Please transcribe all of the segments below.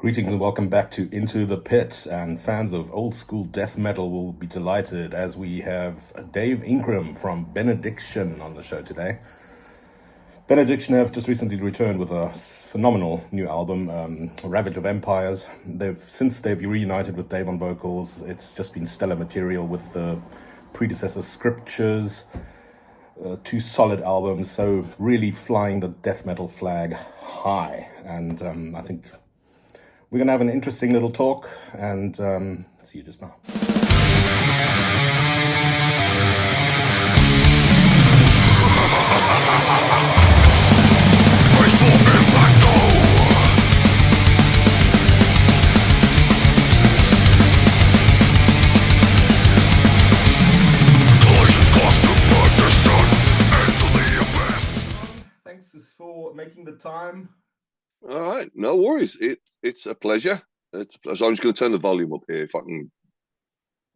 Greetings and welcome back to Into the Pit. And fans of old school death metal will be delighted as we have Dave Ingram from Benediction on the show today. Benediction have just recently returned with a phenomenal new album, Ravage of Empires. They've reunited with Dave on vocals. It's just been stellar material with the predecessor Scriptures, two solid albums, so really flying the death metal flag high. And I think we're going to have an interesting little talk, and see you just now. Thanks for making the time. All right, no worries. It's a pleasure. So I'm just going to turn the volume up here if I can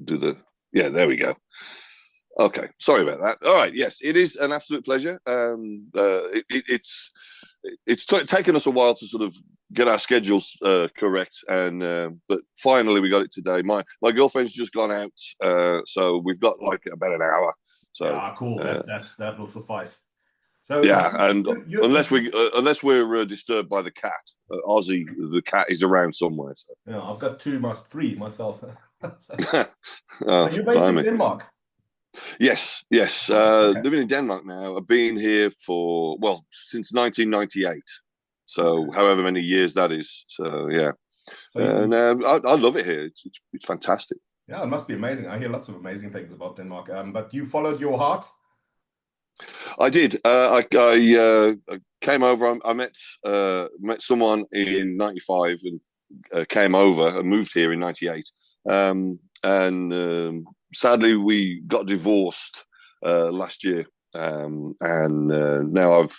do the. Yeah, there we go. Okay, sorry about that. All right, yes, it is an absolute pleasure. It's taken us a while to sort of get our schedules correct, and but finally we got it today. My girlfriend's just gone out, so we've got like about an hour. So cool. That will suffice. So yeah, and unless we're disturbed by the cat, Ozzy, the cat is around somewhere. So. Yeah, I've got three myself. So you're based in Denmark? Yes. Okay. Living in Denmark now. I've been here since 1998. So however many years that is. So yeah, I love it here. It's fantastic. Yeah, it must be amazing. I hear lots of amazing things about Denmark. But you followed your heart. I did. I came over. I met someone in '95 and came over and moved here in '98. Sadly, we got divorced last year. Now I've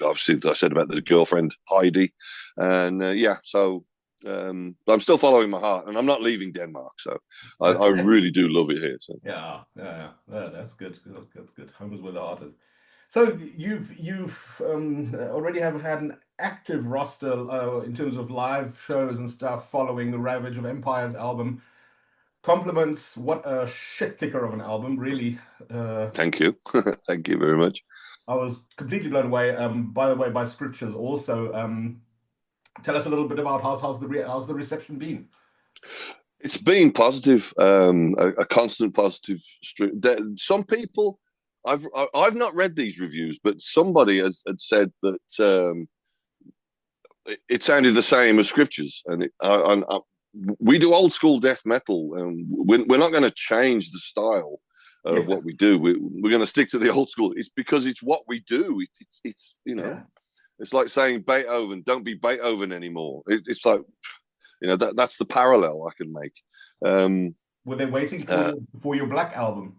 obviously I said about the girlfriend Heidi, and so I'm still following my heart, and I'm not leaving Denmark. So I really do love it here. So yeah, that's good. That's good. Home is where the heart is. So you've already have had an active roster in terms of live shows and stuff following the Ravage of Empires album. Compliments! What a shit kicker of an album, really. Thank you, thank you very much. I was completely blown away. By the way, by Scriptures also. Tell us a little bit about how's the reception been? It's been positive, a constant positive stream. Some people, I've not read these reviews, but somebody had said that it sounded the same as Scriptures, and we do old school death metal, and we're not going to change the style of what we do. We're going to stick to the old school. It's because it's what we do. It's It's like saying Beethoven, don't be Beethoven anymore. It's like, that's the parallel I can make. Were they waiting for your Black album?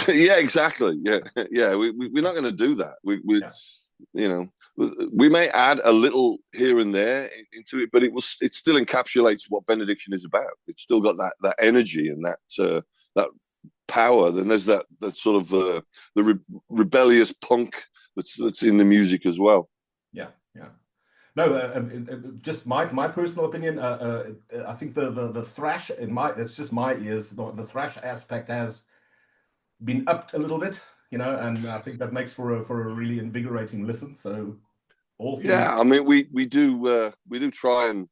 Yeah, exactly. Yeah. We're not going to do that. We may add a little here and there into it, but it still encapsulates what Benediction is about. It's still got that energy and that power. Then there's that sort of the rebellious punk that's in the music as well. Yeah. No, just my personal opinion. I think the thrash it's just my ears. The thrash aspect has been upped a little bit, and I think that makes for a really invigorating listen. So, I mean, we do try and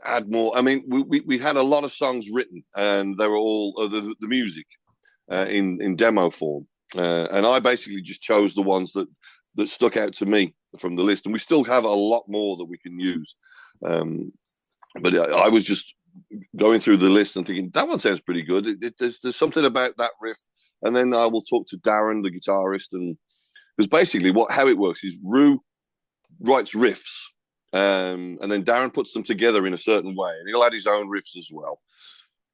add more. I mean, we had a lot of songs written, and they were all the music in demo form, and I basically just chose the ones that stuck out to me from the list, and we still have a lot more that we can use. But I was just going through the list and thinking that one sounds pretty good. There's something about that riff, and then I will talk to Darren, the guitarist, and because basically how it works is Rue writes riffs, and then Darren puts them together in a certain way, and he'll add his own riffs as well,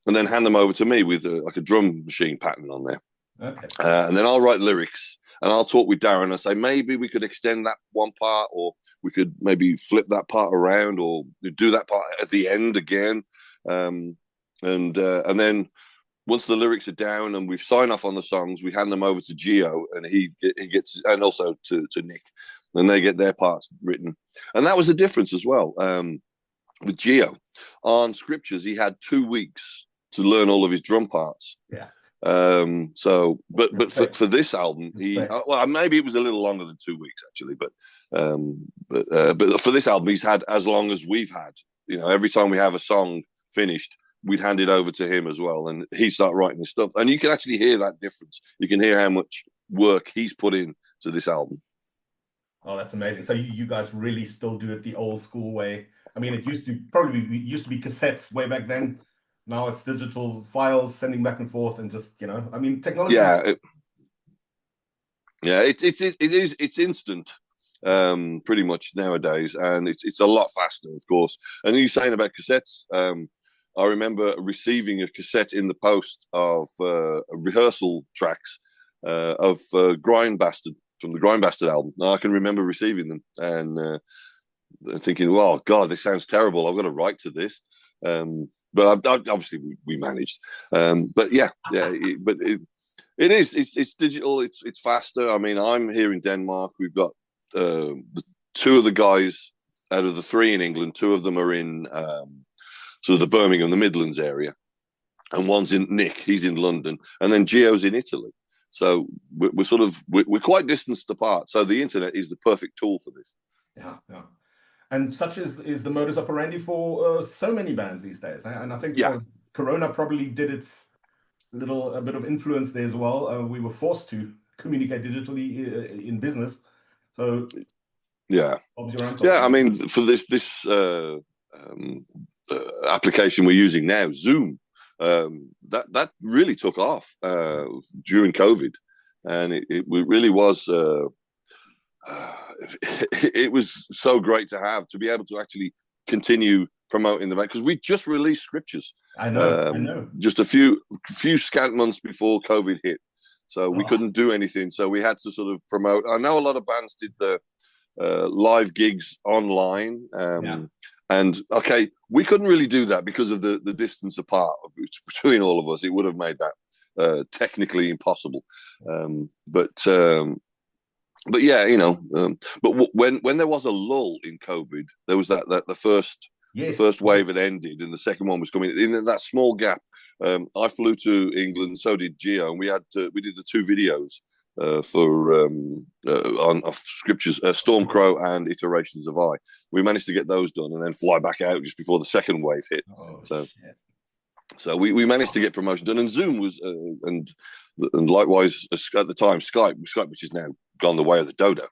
and then hand them over to me with like a drum machine pattern on there. Okay. And then I'll write lyrics, and I'll talk with Darren and say maybe we could extend that one part, or we could maybe flip that part around, or do that part at the end again. And then once the lyrics are down and we've signed off on the songs, we hand them over to Gio, and he gets, and also to Nick, and they get their parts written. And that was the difference as well. with Gio on Scriptures, he had 2 weeks to learn all of his drum parts. Yeah. But for this album, well, maybe it was a little longer than 2 weeks actually, but for this album, he's had as long as we've had. You know, every time we have a song finished, we'd hand it over to him as well, and he'd start writing his stuff, and you can actually hear that difference. You can hear how much work he's put in to this album. Oh, that's amazing. So you guys really still do it the old school way. I mean, it used to be cassettes way back then. Now it's digital files sending back and forth, and just, you know, I mean, technology. Yeah, it's instant, pretty much nowadays, and it's a lot faster, of course. And you're saying about cassettes. I remember receiving a cassette in the post of rehearsal tracks of Grind Bastard from the Grind Bastard album. I can remember receiving them and thinking, "Well, God, this sounds terrible. I've got to write to this." But obviously we managed. But it's digital. It's faster. I mean, I'm here in Denmark. We've got the 2 of the guys out of the 3 in England. 2 of them are in sort of the Birmingham, the Midlands area, and one's in Nick. He's in London, and then Gio's in Italy. So we're quite distanced apart. So the internet is the perfect tool for this. Yeah. And such is the modus operandi for so many bands these days. And I think Corona probably did a bit of influence there as well. We were forced to communicate digitally in business. So I mean, for this application we're using now, Zoom, that really took off during COVID, and it really was. It was so great to be able to actually continue promoting the band, because we just released Scriptures. I know. Just a few scant months before COVID hit, so we couldn't do anything. So we had to sort of promote. I know a lot of bands did the live gigs online. And we couldn't really do that because of the distance apart between all of us. It would have made that technically impossible. But yeah, you know. But when there was a lull in COVID, there was the first wave had ended, and the second one was coming. In that small gap, I flew to England, so did Gio, and we did the 2 videos on Scriptures, Stormcrow and Iterations of I. We managed to get those done and then fly back out just before the second wave hit. So we managed to get promotion done, and Zoom was and likewise at the time Skype, which is now gone the way of the dodo.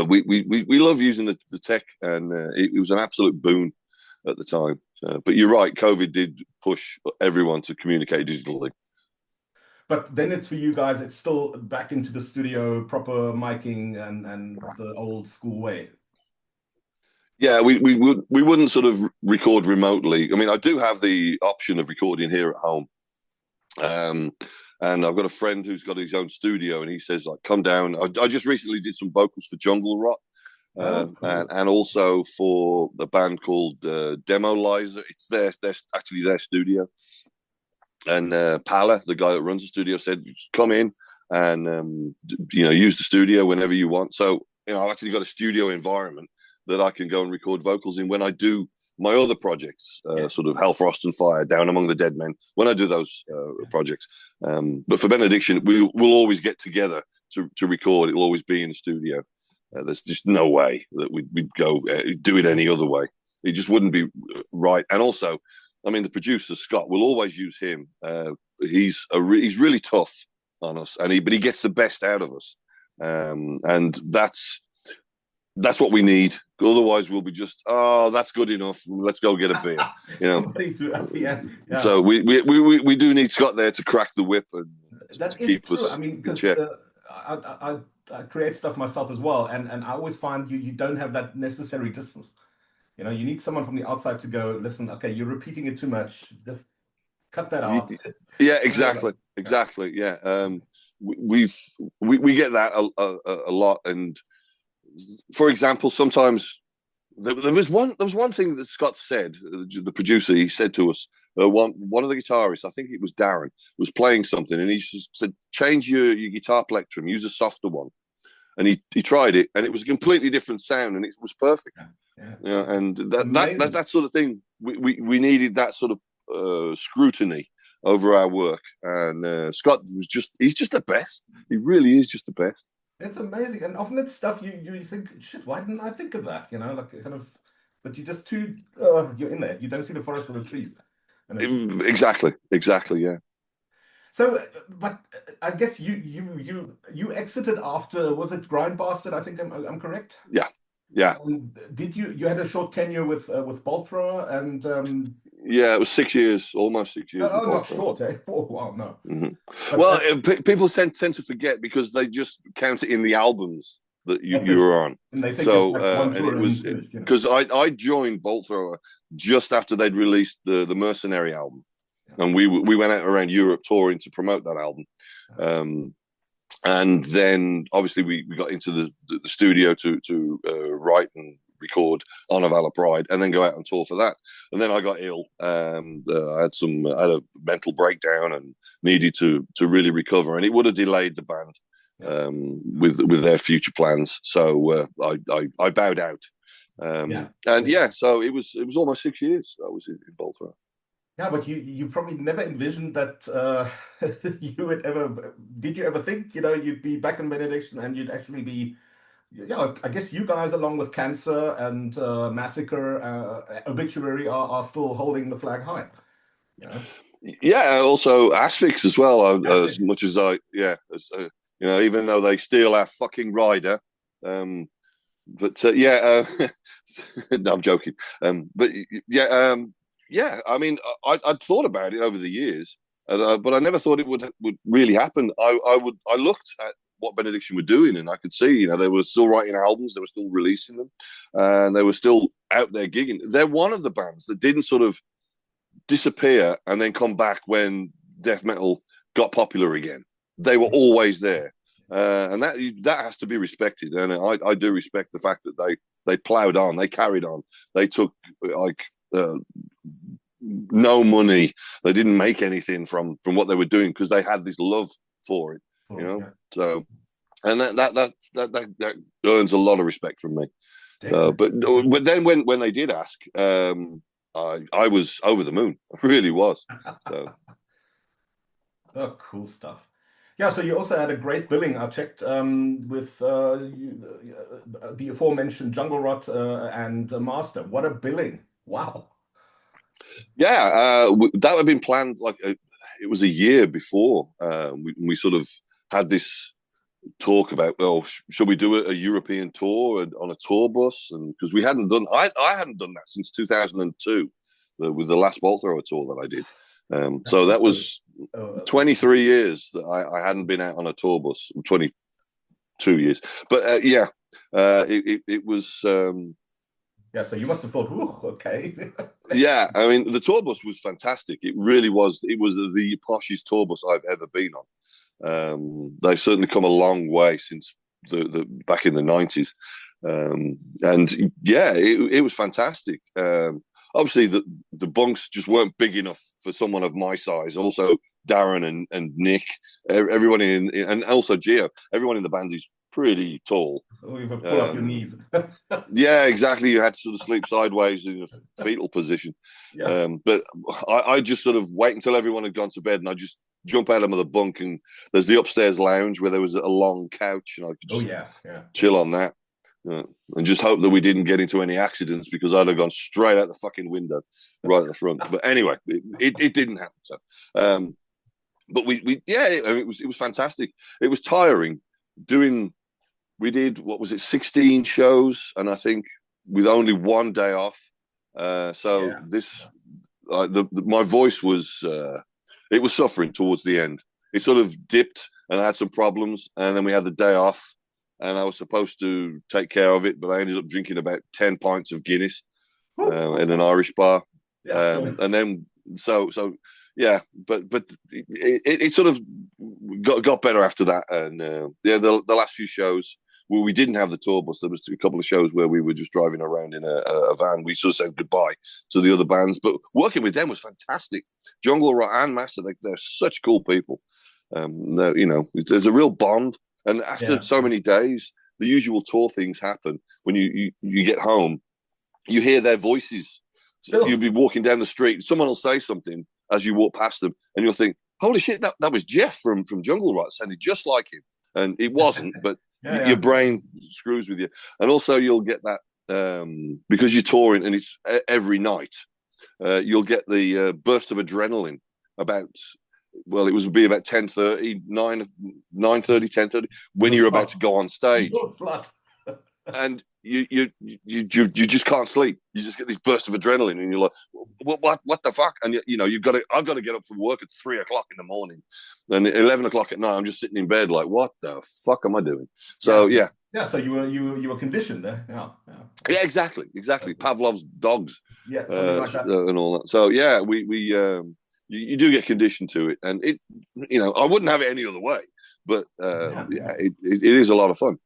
We love using the tech, and it was an absolute boon at the time. But you're right, COVID did push everyone to communicate digitally. But then it's for you guys, it's still back into the studio, proper miking and the old school way. Yeah, we wouldn't sort of record remotely. I mean, I do have the option of recording here at home. And I've got a friend who's got his own studio, and he says, like, come down. I just recently did some vocals for Jungle Rot, cool. and also for the band called Demolizer. It's actually their studio. And Pala, the guy that runs the studio, said, just come in and use the studio whenever you want. So I've actually got a studio environment that I can go and record vocals in when I do my other projects, sort of Hell, Frost and Fire, Down Among the Dead Men, when I do those projects. But for Benediction, we'll always get together to record. It'll always be in the studio. There's just no way that we'd go do it any other way. It just wouldn't be right. And also, I mean, the producer, Scott, we'll always use him. He's really tough on us, but he gets the best out of us. And that's what we need. Otherwise, we'll be just, that's good enough. Let's go get a beer. Yeah. So we do need Scott there to crack the whip and that to keep true. us. I mean, because I create stuff myself as well, and I always find you don't have that necessary distance. You need someone from the outside to go, listen, okay, you're repeating it too much. Just cut that out. Yeah, exactly. Yeah. We get that a lot. And for example, sometimes there was one thing that Scott said, the producer, he said to us, one of the guitarists, I think it was Darren, was playing something, and he said, change your guitar plectrum, use a softer one. And he tried it, and it was a completely different sound, and it was perfect. Yeah. And Amazing. that sort of thing. We needed that sort of scrutiny over our work, and Scott he's just the best. He really is just the best. It's amazing. And often it's stuff you think, shit, why didn't I think of that? Like kind of, but you just too, you're in there. You don't see the forest for the trees. And it's Exactly, yeah. so, but I guess you exited after, was it Grind Bastard? I think I'm correct. Yeah, yeah, Did you had a short tenure with Bolt Thrower and yeah. It was 6 years, almost 6 years with oh, not Baltimore. short, eh? Oh, wow, no. Hmm. But Well, people tend to forget because they just count it in the albums that that's you it. were on. And they think it's So, like one and it tour was and finished, because I joined Bolt Thrower just after they'd released the Mercenary album, and we went out around Europe touring to promote that album. Um, and then obviously we got into the studio to write and record On a Valor Pride, and then go out and tour for that. And then I got ill. I had a mental breakdown and needed to really recover, and it would have delayed the band with their future plans. So I bowed out. yeah. And yeah, so it was almost 6 years I was in Baltimore. Yeah, but you probably never envisioned that you would ever. Did you ever think you'd be back in Benediction and you'd actually be? Yeah, I guess you guys, along with Cancer and Massacre, Obituary, are still holding the flag high. You know, Yeah, also Asphyx as well. As Aspect. much as even though they steal our fucking rider, but no, I'm joking. But yeah, yeah. I mean, I'd thought about it over the years, but I never thought it would really happen. I looked at what Benediction were doing, and I could see, they were still writing albums, they were still releasing them, and they were still out there gigging. They're one of the bands that didn't sort of disappear and then come back when death metal got popular again. They were always there, and that has to be respected. And I do respect the fact that they plowed on, they carried on, they took like no money, they didn't make anything from what they were doing because they had this love for it, Yeah, So, and that earns a lot of respect from me. definitely. But then when they did ask, I was over the moon. I really was. So Oh, cool stuff. Yeah, so you also had a great billing. I checked with the aforementioned Jungle Rot and Master. What a billing! Wow. yeah, that had been planned it was a year before. We sort of had this talk about, well, should we do a European tour on a tour bus? And because we hadn't done, I hadn't done that since 2002 with the last Bolt Thrower tour that I did. So That's that was uh, 23 years that I hadn't been out on a tour bus. 22 years, but yeah, it was. yeah, so you must have thought, "Ooh, okay." Yeah, I mean, the tour bus was fantastic. It really was. It was the poshest tour bus I've ever been on. They've certainly come a long way since the back in the 90s. And yeah, it was fantastic. Obviously, the bunks just weren't big enough for someone of my size. Also, Darren and Nick, everyone and also Gio, everyone in the band is pretty tall. So you pull up your knees. Yeah, exactly. You had to sort of sleep sideways in a fetal position. Yeah. But I just sort of wait until everyone had gone to bed, and I just jump out of the bunk, and there's the upstairs lounge where there was a long couch, and I could Oh just yeah, yeah. chill on that, and just hope that we didn't get into any accidents because I'd have gone straight out the fucking window right at the front. But anyway, it didn't happen. So, but it was fantastic. It was tiring doing. We did, what was it, 16 shows, and I think with only one day off. So Yeah. this, my voice was, it was suffering towards the end. It sort of dipped, and I had some problems, and then we had the day off, and I was supposed to take care of it, but I ended up drinking about 10 pints of Guinness in an Irish bar, Yeah, so and then so yeah, but it sort of got better after that, and yeah, the last few shows. Well, we didn't have the tour bus. There was a couple of shows where we were just driving around in a van. We sort of said goodbye to the other bands, but working with them was fantastic. Jungle Rot and Master, they're such cool people. There's a real bond. And after yeah, so many days, the usual tour things happen when you get home. you hear their voices. So Still. you'll be walking down the street, and someone will say something as you walk past them, and you'll think, "Holy shit, that was Jeff from Jungle Rot, sounded just like him." And it wasn't, but Yeah, your yeah. brain screws with you. And also, you'll get that because you're touring and it's every night. You'll get the burst of adrenaline about. Well, it would be about 10:30, 9:30, 10:30 when you're about to go on stage. And you just can't sleep. You just get this burst of adrenaline, and you're like, what the fuck? And I've got to get up from work at 3 o'clock in the morning, and at 11 o'clock at night, I'm just sitting in bed like, what the fuck am I doing? So yeah. So you were conditioned there. Yeah, exactly. Pavlov's dogs. Yeah, something like that, and all that. So yeah, you do get conditioned to it, and it, I wouldn't have it any other way. But it is a lot of fun.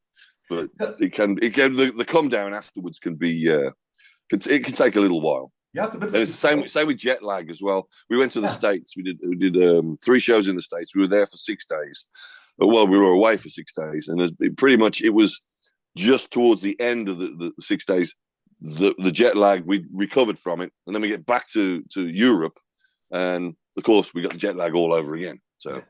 But it can the come down afterwards can be it can take a little while. Yeah, it's a bit. And it's the same with jet lag as well. We went to the States. We did 3 shows in the States. We were there for 6 days. Well, we were away for 6 days, and it was just towards the end of the 6 days, the jet lag. We recovered from it, and then we get back to Europe, and of course we got the jet lag all over again. So.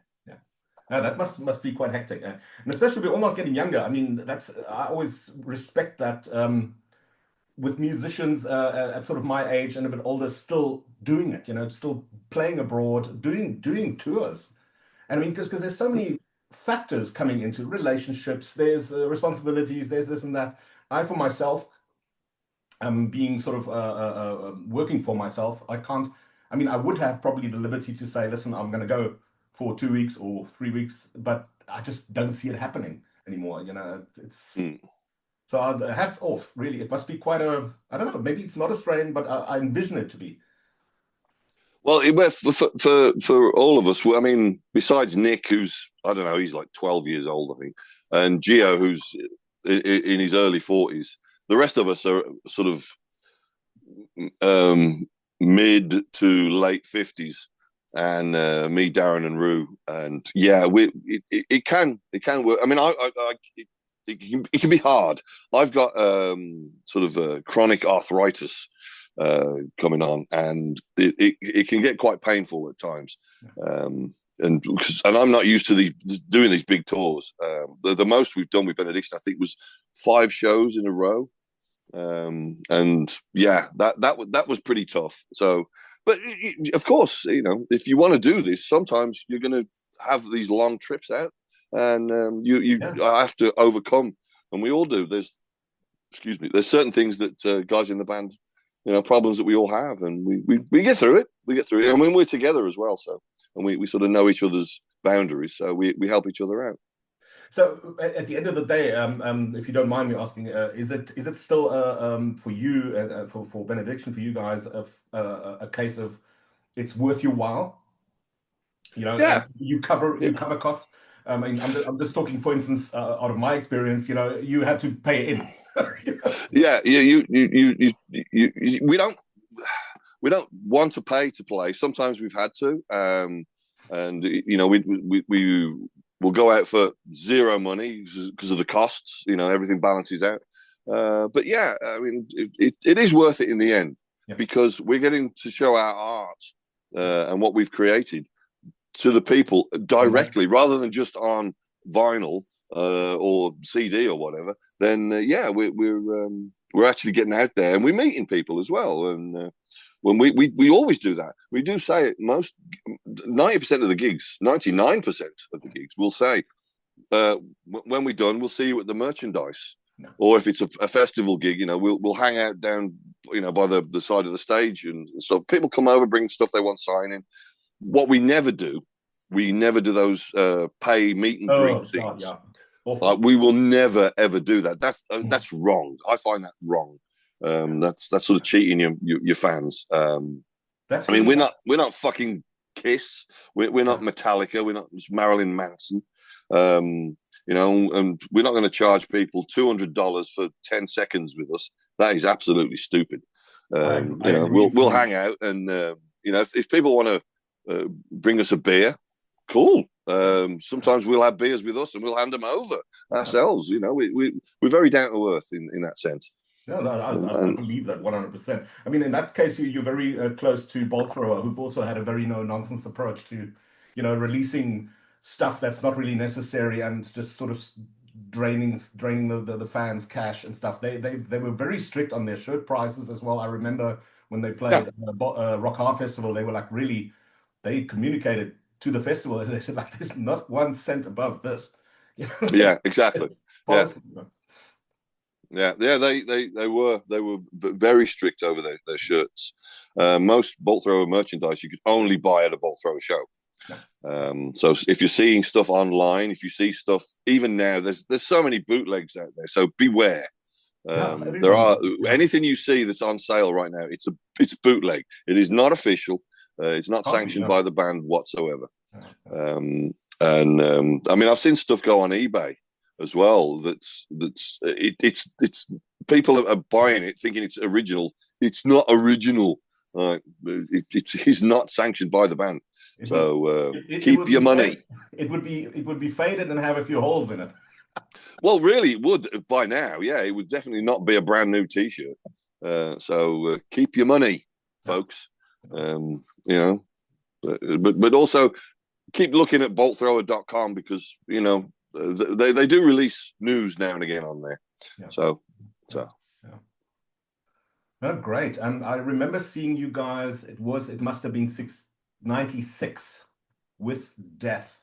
No, that must be quite hectic, and especially we're all not getting younger. I mean, I always respect that with musicians at sort of my age and a bit older, still doing it. Still playing abroad, doing tours. And I mean, because there's so many factors coming into relationships. There's responsibilities. There's this and that. I, for myself, being sort of working for myself, I can't. I mean, I would have probably the liberty to say, listen, I'm going to go for 2 weeks or 3 weeks, but I just don't see it happening anymore. It's so hats off. Really, it must be quite I don't know. Maybe it's not a strain, but I envision it to be. Well, for all of us, I mean, besides Nick, who's I don't know, he's like 12 years old, I think, and Gio, who's in his early 40s. The rest of us are sort of mid to late 50s. And me, Darren, and Rue, and yeah, it can work. I mean, it can be hard. I've got sort of chronic arthritis coming on, and it can get quite painful at times. And I'm not used to doing these big tours. The most we've done with Benediction, I think, was 5 shows in a row, and yeah, that was pretty tough. So. But of course, if you want to do this, sometimes you're going to have these long trips out, and you have to overcome, and we all do. There's certain things that guys in the band, problems that we all have, and we get through it. I mean, we're together as well, so and we sort of know each other's boundaries, so we help each other out. So at the end of the day, if you don't mind me asking, is it still for you for Benediction, for you guys a case of it's worth your while? You cover costs. I mean, I'm just talking, for instance, out of my experience. You have to pay in. Yeah, we don't want to pay to play. Sometimes we've had to, and we'll go out for zero money because of the costs. Everything balances out. But yeah, I mean, it is worth it in the end because we're getting to show our art and what we've created to the people directly rather than just on vinyl or CD or whatever. Then we're actually getting out there and we're meeting people as well. And when we always do that. We do say it 90% of the gigs, 99% of the gigs, we'll say, when we're done, we'll see you at the merchandise. No. Or if it's a festival gig, we'll hang out down, by the side of the stage and stuff. People come over, bring stuff they want signing. What we never do those pay meet and greet things. Yeah. We will never ever do that. That's wrong. I find that wrong. That's sort of cheating your fans. We're not fucking Kiss. We're not Metallica. We're not Marilyn Manson. And we're not going to charge people $200 for 10 seconds with us. That is absolutely stupid. We'll hang out, and if people want to bring us a beer, cool. Sometimes we'll have beers with us, and we'll hand them over ourselves. We're very down to earth in that sense. No, no, I And believe that 100%. I mean, in that case, you're very close to Bolt Thrower, who've also had a very no-nonsense approach to, releasing stuff that's not really necessary and just sort of draining the fans' cash and stuff. They were very strict on their shirt prices as well. I remember when they yeah, played Rock Hard Festival, they were like really, they communicated to the festival and they said like, there's not 1 cent above this. yeah, exactly. It's Yeah, policy. yeah, yeah. They were very strict over their shirts. Most bolt thrower merchandise you could only buy at a bolt thrower show. Yeah. So if you're seeing stuff online, if you see stuff even now, there's so many bootlegs out there. So beware. Yeah, There everybody. are Yeah. anything you see that's on sale right now. It's bootleg. It is not official. It's not Can't be, sanctioned no. by the band whatsoever. Yeah, yeah. And I mean, I've seen stuff go on eBay as well. It's people are buying it thinking it's original. It's not original. It's not sanctioned by the band. It would So it keep would your be money. it would be faded and have a few holes in it. Well, really, it would by now. Yeah, it would definitely not be a brand new T-shirt. So keep your money, Yeah. folks. You know, but also keep looking at boltthrower.com because they do release news now and again on there. Yeah. So Yeah. Yeah. No, great. And I remember seeing you guys, it must have been 96 with Death.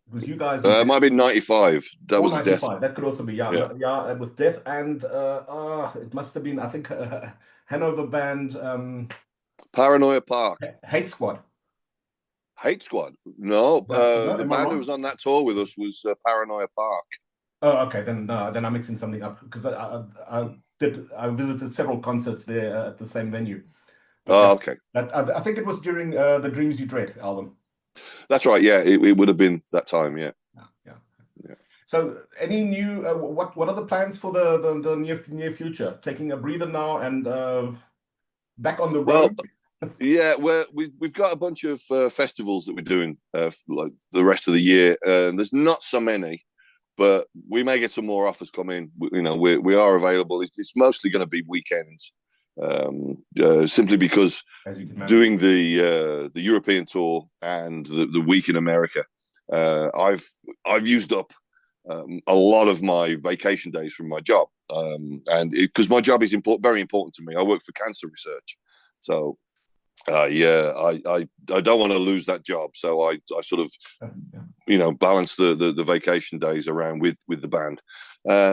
It was you guys and it Death, might be 95. That or was Death. 95. That could also be, yeah, Yeah, yeah, with Death and it must have been, I think, Hanover band, Paranoia Park. Hate Squad. Hate Squad. No, No, the am I band who wrong? was on that tour with us was Paranoia Park. Oh, okay. Then I'm mixing something up because I visited several concerts there at the same venue. But yeah, Oh, okay. I think it was during the Dreams You Dread album. That's right. Yeah, it would have been that time. Yeah. Yeah, yeah. Yeah. So, any new what are the plans for the near future? Taking a breather now and back on the Well, road. yeah, we've got a bunch of festivals that we're doing like the rest of the year. There's not so many, but we may get some more offers come in. We are available. It's mostly going to be weekends, simply because As you can manage. doing the European tour and the week in America, I've used up a lot of my vacation days from my job, and because my job is very important to me. I work for cancer research, so yeah, I don't want to lose that job, so I sort of balance the vacation days around with the band.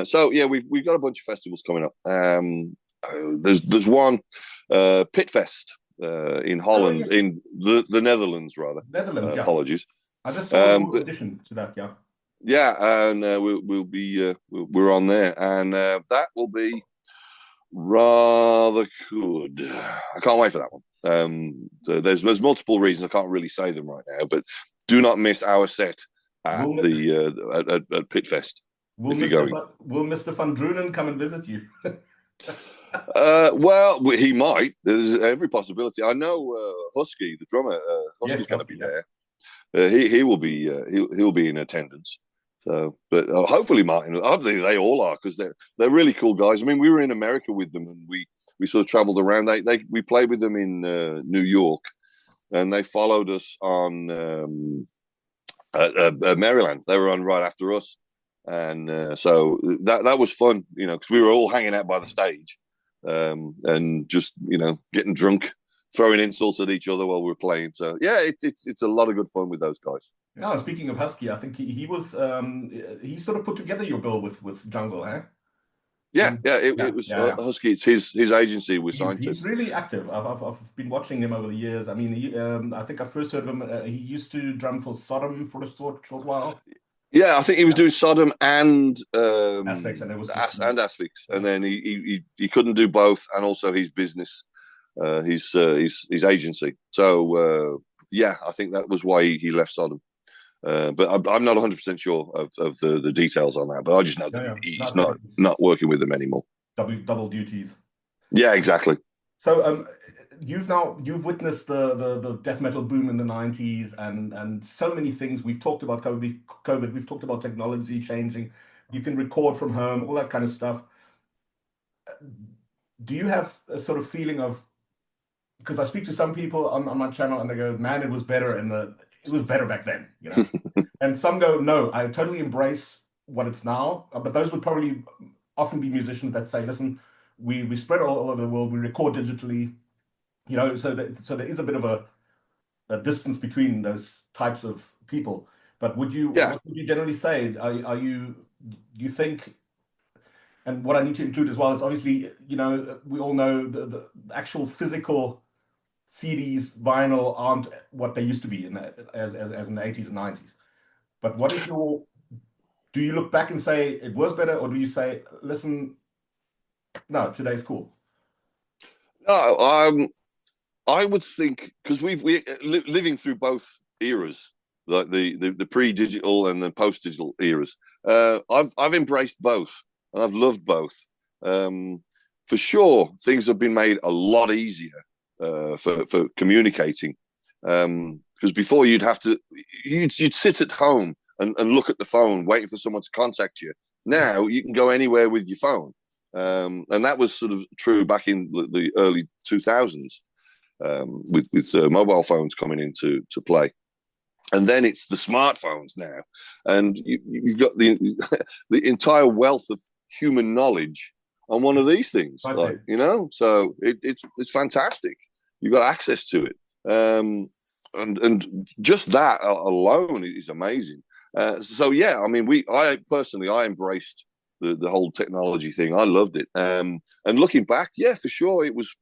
So yeah, we've got a bunch of festivals coming up. There's one Pitfest in Oh, Holland, yes. in the Netherlands rather. Netherlands, yeah. Apologies. I just saw your But addition to that, yeah. yeah, and we'll be we're on there, and that will be rather good. I can't wait for that one. There's multiple reasons. I can't really say them right now, but do not miss our set at Will the at Pitfest will if you're Mr. going. Will Mr. Van Drunen come and visit you? Well, he might. There's every possibility. I know Husky, the drummer. Yes, Husky's going to Husky, be yeah. there. He will be he'll be in attendance. So, but hopefully Martin. Hopefully they all are because they're really cool guys. I mean, we were in America with them and we sort of traveled around. We played with them in New York and they followed us on Maryland. They were on right after us, and so that was fun. Because we were all hanging out by the stage, and just getting drunk, throwing insults at each other while we were playing. So yeah, it's a lot of good fun with those guys. Yeah, speaking of Husky, I think he was he sort of put together your bill with Jungle, huh? Yeah, yeah, Yeah, it was yeah, yeah. Husky. It's his agency we're He's signed to. he's really active. I've been watching him over the years. I mean, I think I first heard of him. He used to drum for Sodom for a short while. Yeah, I think he was Yeah, doing Sodom and Aspects, and it was just Asphyx, and yeah. then he couldn't do both, and also his business, his agency. So yeah, I think that was why he left Sodom. But I'm not 100% sure of the details on that. But I just know Yeah, that yeah. he's No, okay. not working with them anymore. Double duties. Yeah, exactly. So you've witnessed the death metal boom in the 90s and so many things. We've talked about COVID, we've talked about technology changing. You can record from home, all that kind of stuff. do you have a sort of feeling of, because I speak to some people on my channel and they go, man, it was better it was better back then, you know? And some go, no, I totally embrace what it's now. But those would probably often be musicians that say, listen, we spread all over the world, we record digitally, you know, so there is a bit of a distance between those types of people. But Yeah. what would you generally say? Do you think, and what I need to include as well is obviously, you know, we all know the actual physical CDs, vinyl aren't what they used to be as in the 80s and 90s. But what is your, do you look back and say it was better, or do you say, listen, no, today's cool? No, I would think because living through both eras, like the pre-digital and the post-digital eras. I've embraced both, and I've loved both. For sure, things have been made a lot easier for communicating. Because before you'd sit at home and look at the phone, waiting for someone to contact you. Now you can go anywhere with your phone, and that was sort of true back in the early 2000s with mobile phones coming into play. And then it's the smartphones now, and you've got the the entire wealth of human knowledge on one of these things, Okay. So it's fantastic. You've got access to it, and just that alone is amazing. So yeah, I mean, I personally embraced the whole technology thing. I loved it. And looking back, yeah, for sure, it was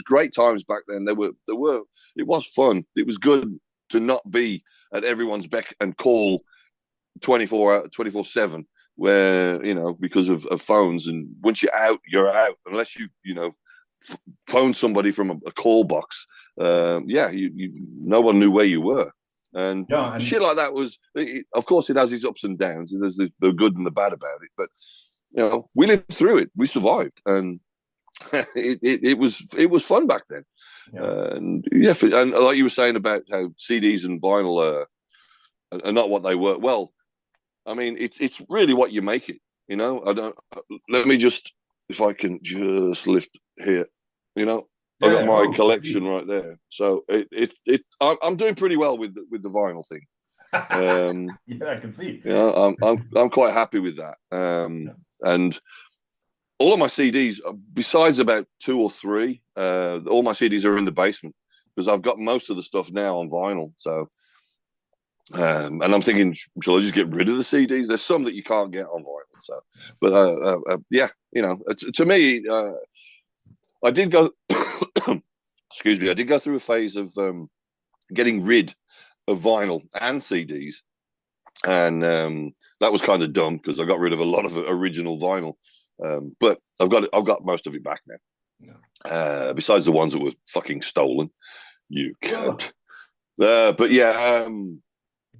great times back then. It was fun. It was good to not be at everyone's beck and call 24/7, where because of phones. And once you're out unless you phone somebody from a call box. Yeah, no one knew where you were. And Yeah, and shit like that of course, it has its ups and downs, and there's the good and the bad about it. But we lived through it, we survived, and it was fun back then. yeah. And yeah, and like you were saying about how CDs and vinyl are not what they were. Well, I mean, it's really what you make it. I don't. Let me just, if I can just lift here. I got Yeah, my oh, I collection see. right there. So I'm doing pretty well with the vinyl thing. Yeah, I can see. I'm quite happy with that. Yeah. And all of my CDs, besides about two or three, all my CDs are in the basement because I've got most of the stuff now on vinyl. So, and I'm thinking, shall I just get rid of the CDs? There's some that you can't get on vinyl. So, but yeah, to me, I did go. Excuse me, I did go through a phase of getting rid of vinyl and CDs, and that was kind of dumb because I got rid of a lot of original vinyl. But I've got most of it back now. Yeah. Besides the ones that were fucking stolen, you Oh, cunt. But yeah,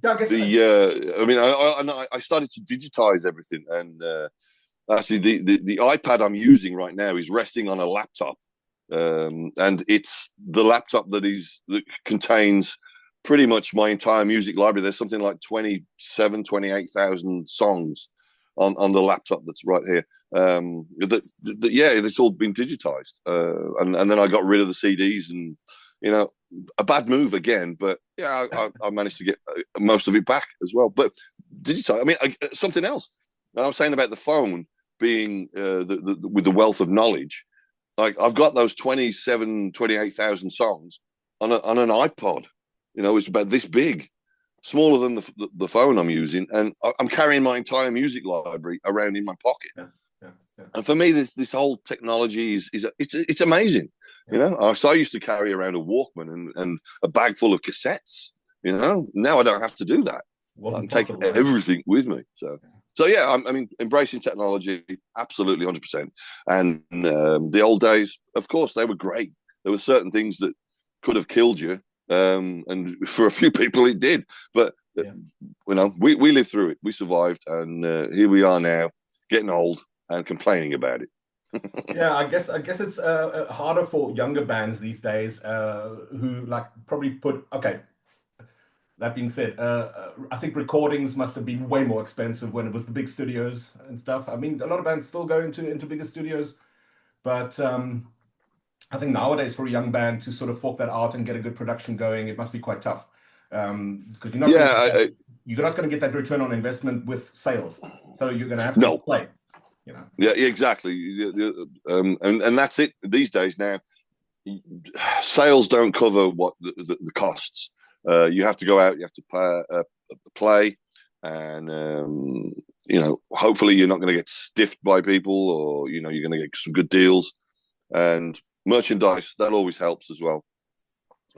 yeah, I guess. I mean, I started to digitize everything, and actually, the iPad I'm using right now is resting on a laptop, and it's the laptop that contains pretty much my entire music library. There's something like 28,000 songs on the laptop that's right here. Yeah, it's all been digitized, and then I got rid of the CDs, and a bad move again, but yeah, I managed to get most of it back as well. But digitize, I mean, something else. I was saying about the phone being with the wealth of knowledge. Like I've got those 28,000 songs on an iPod. It's about this big, smaller than the phone I'm using, and I'm carrying my entire music library around in my pocket. Yeah, yeah, yeah. And for me, this whole technology it's amazing. So I used to carry around a Walkman and a bag full of cassettes. Now I don't have to do that. I can Wasn't take possible, right? everything with me. So yeah, I mean, embracing technology, absolutely 100%. And the old days, of course, they were great. There were certain things that could have killed you, and for a few people it did. But Yeah. we lived through it, we survived, and here we are now, getting old and complaining about it. Yeah, I guess it's harder for younger bands these days who like probably put okay. That being said, I think recordings must have been way more expensive when it was the big studios and stuff. I mean, a lot of bands still go into bigger studios, but I think nowadays for a young band to sort of fork that out and get a good production going, it must be quite tough. Because you're not going to get that return on investment with sales. So you're going to have to play. You know. Yeah, exactly. And that's it these days now. Sales don't cover what the costs. You have to go out, you have to play, and hopefully you're not going to get stiffed by people, or you're going to get some good deals, and merchandise that always helps as well.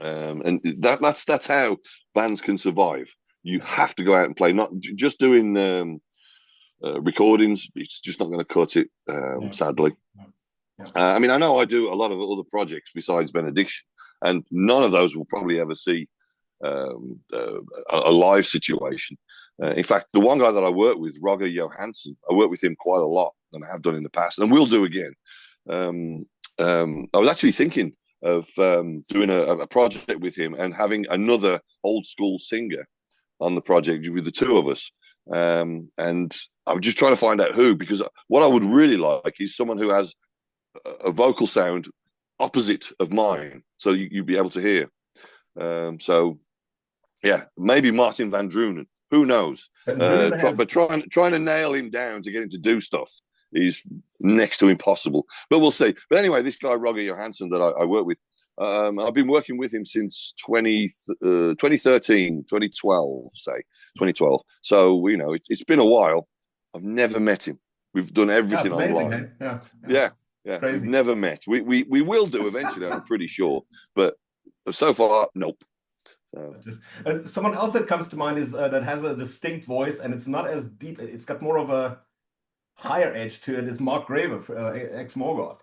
And that's how bands can survive. You have to go out and play, not just doing recordings. It's just not going to cut it, sadly. Yeah. I mean, I know I do a lot of other projects besides Benediction, and none of those will probably ever see a live situation. In fact, the one guy that I work with, Roger Johansson, I work with him quite a lot, and I have done in the past, and will do again. I was actually thinking of doing a project with him and having another old school singer on the project with the two of us. And I'm just trying to find out who, because what I would really like is someone who has a vocal sound opposite of mine, so you'd be able to hear. So, yeah, maybe Martin Van Drunen. Who knows? But trying to nail him down to get him to do stuff is next to impossible. But we'll see. But anyway, this guy, Roger Johansson, that I work with, I've been working with him since 2013, 2012, say, 2012. So, it's been a while. I've never met him. We've done everything online. Yeah. We've never met. We will do eventually, I'm pretty sure. But so far, nope. Someone else that comes to mind is that has a distinct voice, and it's not as deep. It's got more of a higher edge to it. Is Mark Graver, ex-Morgoth.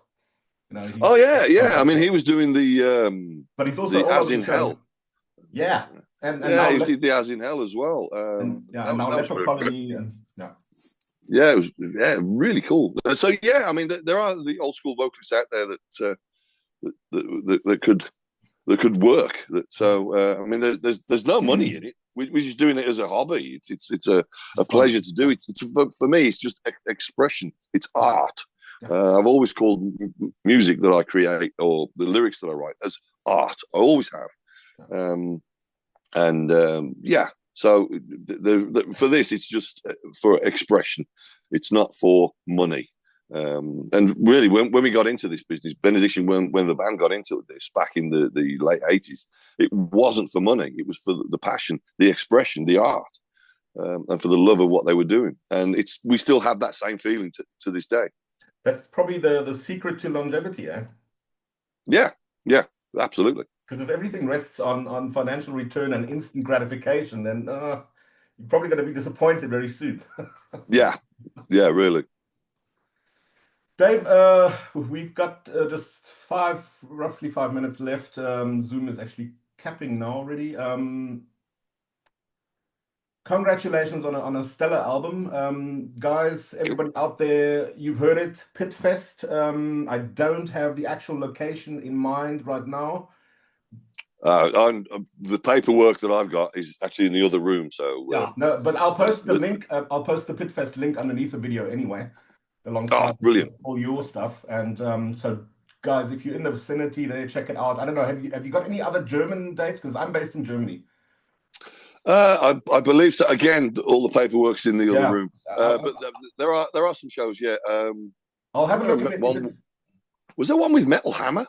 I mean, he was doing the but he's also As in Hell. Yeah, and he did the As in Hell as well. Now Leper Colony, and yeah, it was really cool. So I mean, there are the old school vocalists out there that could work. I mean, there's no money in it. We're just doing it as a hobby. It's a pleasure to do it. For me, it's just expression. It's art. I've always called music that I create or the lyrics that I write as art. I always have. So for this, it's just for expression. It's not for money. And really, when we got into this business, Benediction, when the band got into this back in the late 80s, it wasn't for money. It was for the passion, the expression, the art, and for the love of what they were doing. And we still have that same feeling to this day. That's probably the secret to longevity, eh? Yeah, absolutely. Because if everything rests on financial return and instant gratification, then you're probably going to be disappointed very soon. Yeah, really. Dave, we've got just roughly 5 minutes left. Zoom is actually capping now already. Congratulations on a stellar album. Guys, everybody out there, you've heard it, Pitfest. I don't have the actual location in mind right now. The paperwork that I've got is actually in the other room. So but I'll post the link. I'll post the Pitfest link underneath the video anyway, alongside brilliant, all your stuff. And so, guys, if you're in the vicinity there, check it out. I don't know. Have you got any other German dates? Because I'm based in Germany. I believe so. Again, all the paperwork's in the other room. But there are some shows. Yeah. I'll have a look. Was there one with Metal Hammer?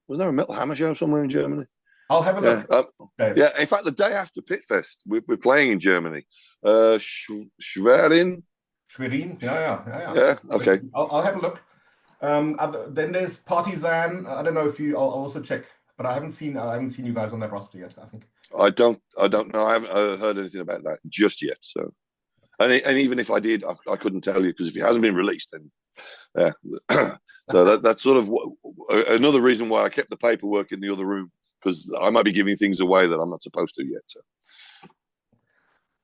Was there a Metal Hammer show somewhere in Germany? I'll have a look. In fact, the day after Pitfest, we're playing in Germany. Schwerin. Yeah. Okay. I'll have a look. Then there's Partisan. I don't know if I'll also check, but I haven't seen you guys on that roster yet, I think. I don't know. I haven't heard anything about that just yet. So, and even if I did, I couldn't tell you, because if it hasn't been released, then so that's sort of another reason why I kept the paperwork in the other room, because I might be giving things away that I'm not supposed to yet. So.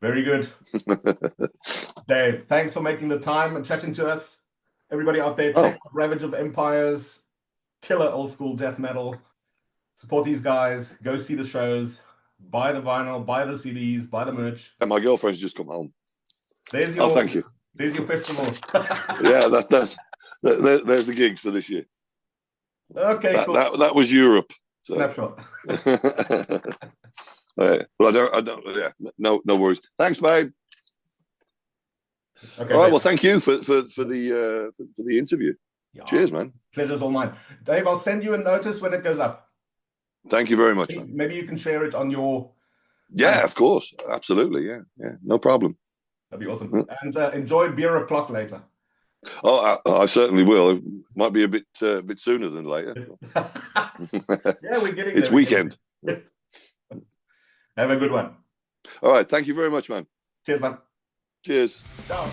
Very good. Dave, thanks for making the time and chatting to us. Everybody out there, check Ravage of Empires, killer old school death metal. Support these guys. Go see the shows. Buy the vinyl. Buy the CDs. Buy the merch. And my girlfriend's just come home. Thank you. There's your festival. Yeah, there's the gigs for this year. Okay, That cool. that was Europe. So. Snapshot. Well, I don't. Yeah, no worries. Thanks, babe. Okay, All right. Dave. Well, thank you for the interview. Yeah, Cheers, man. pleasure's all mine. Dave, I'll send you a notice when it goes up. Thank you very much, man. Maybe you can share it on your. Yeah, of course. Absolutely. Yeah. No problem. That'd be awesome. And enjoy beer o'clock later. Oh, I certainly will. It might be a bit sooner than later. Yeah, we're getting It's there. weekend. Have a good one. All right. Thank you very much, man. Cheers, man. Cheers. Ciao.